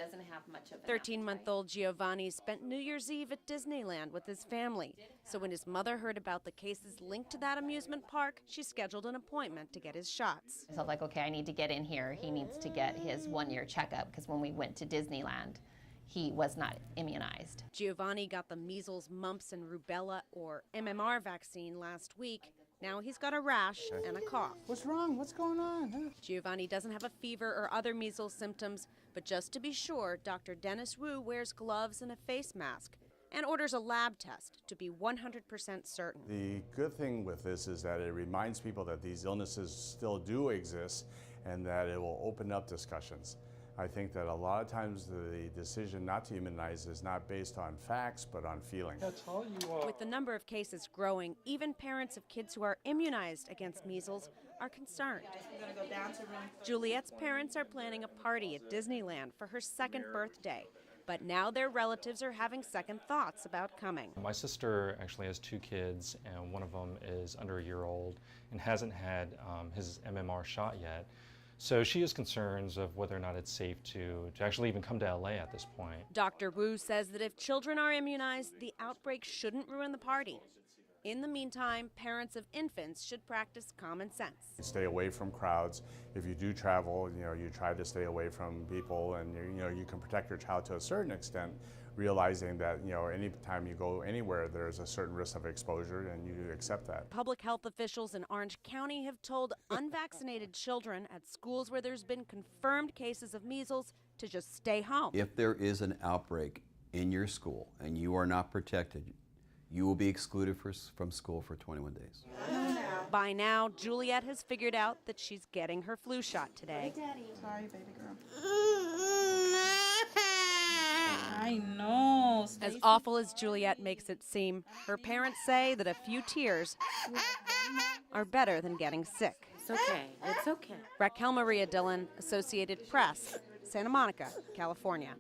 doesn't have much of an 13-month-old Giovanni spent New Year's Eve at Disneyland with his family. So when his mother heard about the cases linked to that amusement park, she scheduled an appointment to get his shots. So I was like, okay, I need to get in here. He needs to get his 1-year checkup because when we went to Disneyland, he was not immunized. Giovanni got the measles, mumps, and rubella, or MMR vaccine last week. Now he's got a rash and a cough. What's wrong? What's going on? Huh? Giovanni doesn't have a fever or other measles symptoms, but just to be sure, Dr. Dennis Wu wears gloves and a face mask and orders a lab test to be 100% certain. The good thing with this is that it reminds people that these illnesses still do exist and that it will open up discussions. I think that a lot of times the decision not to immunize is not based on facts, but on feeling. That's all you are. With the number of cases growing, even parents of kids who are immunized against measles are concerned. Juliette's parents are planning a party at Disneyland for her 2nd birthday, but now their relatives are having second thoughts about coming. My sister actually has 2 kids, and one of them is under a year old and hasn't had his MMR shot yet. So she has concerns of whether or not it's safe to actually even come to LA at this point. Dr. Wu says that if children are immunized, the outbreak shouldn't ruin the party. In the meantime, parents of infants should practice common sense. Stay away from crowds. If you do travel, you try to stay away from people, and you can protect your child to a certain extent, realizing that anytime you go anywhere, there's a certain risk of exposure, and you accept that. Public health officials in Orange County have told unvaccinated children at schools where there's been confirmed cases of measles to just stay home. If there is an outbreak in your school and you are not protected, you will be excluded from school for 21 days. By now, Juliette has figured out that she's getting her flu shot today. Sorry, baby girl. I know. As awful as Juliette makes it seem, her parents say that a few tears are better than getting sick. It's okay. It's okay. Raquel Maria Dillon, Associated Press, Santa Monica, California.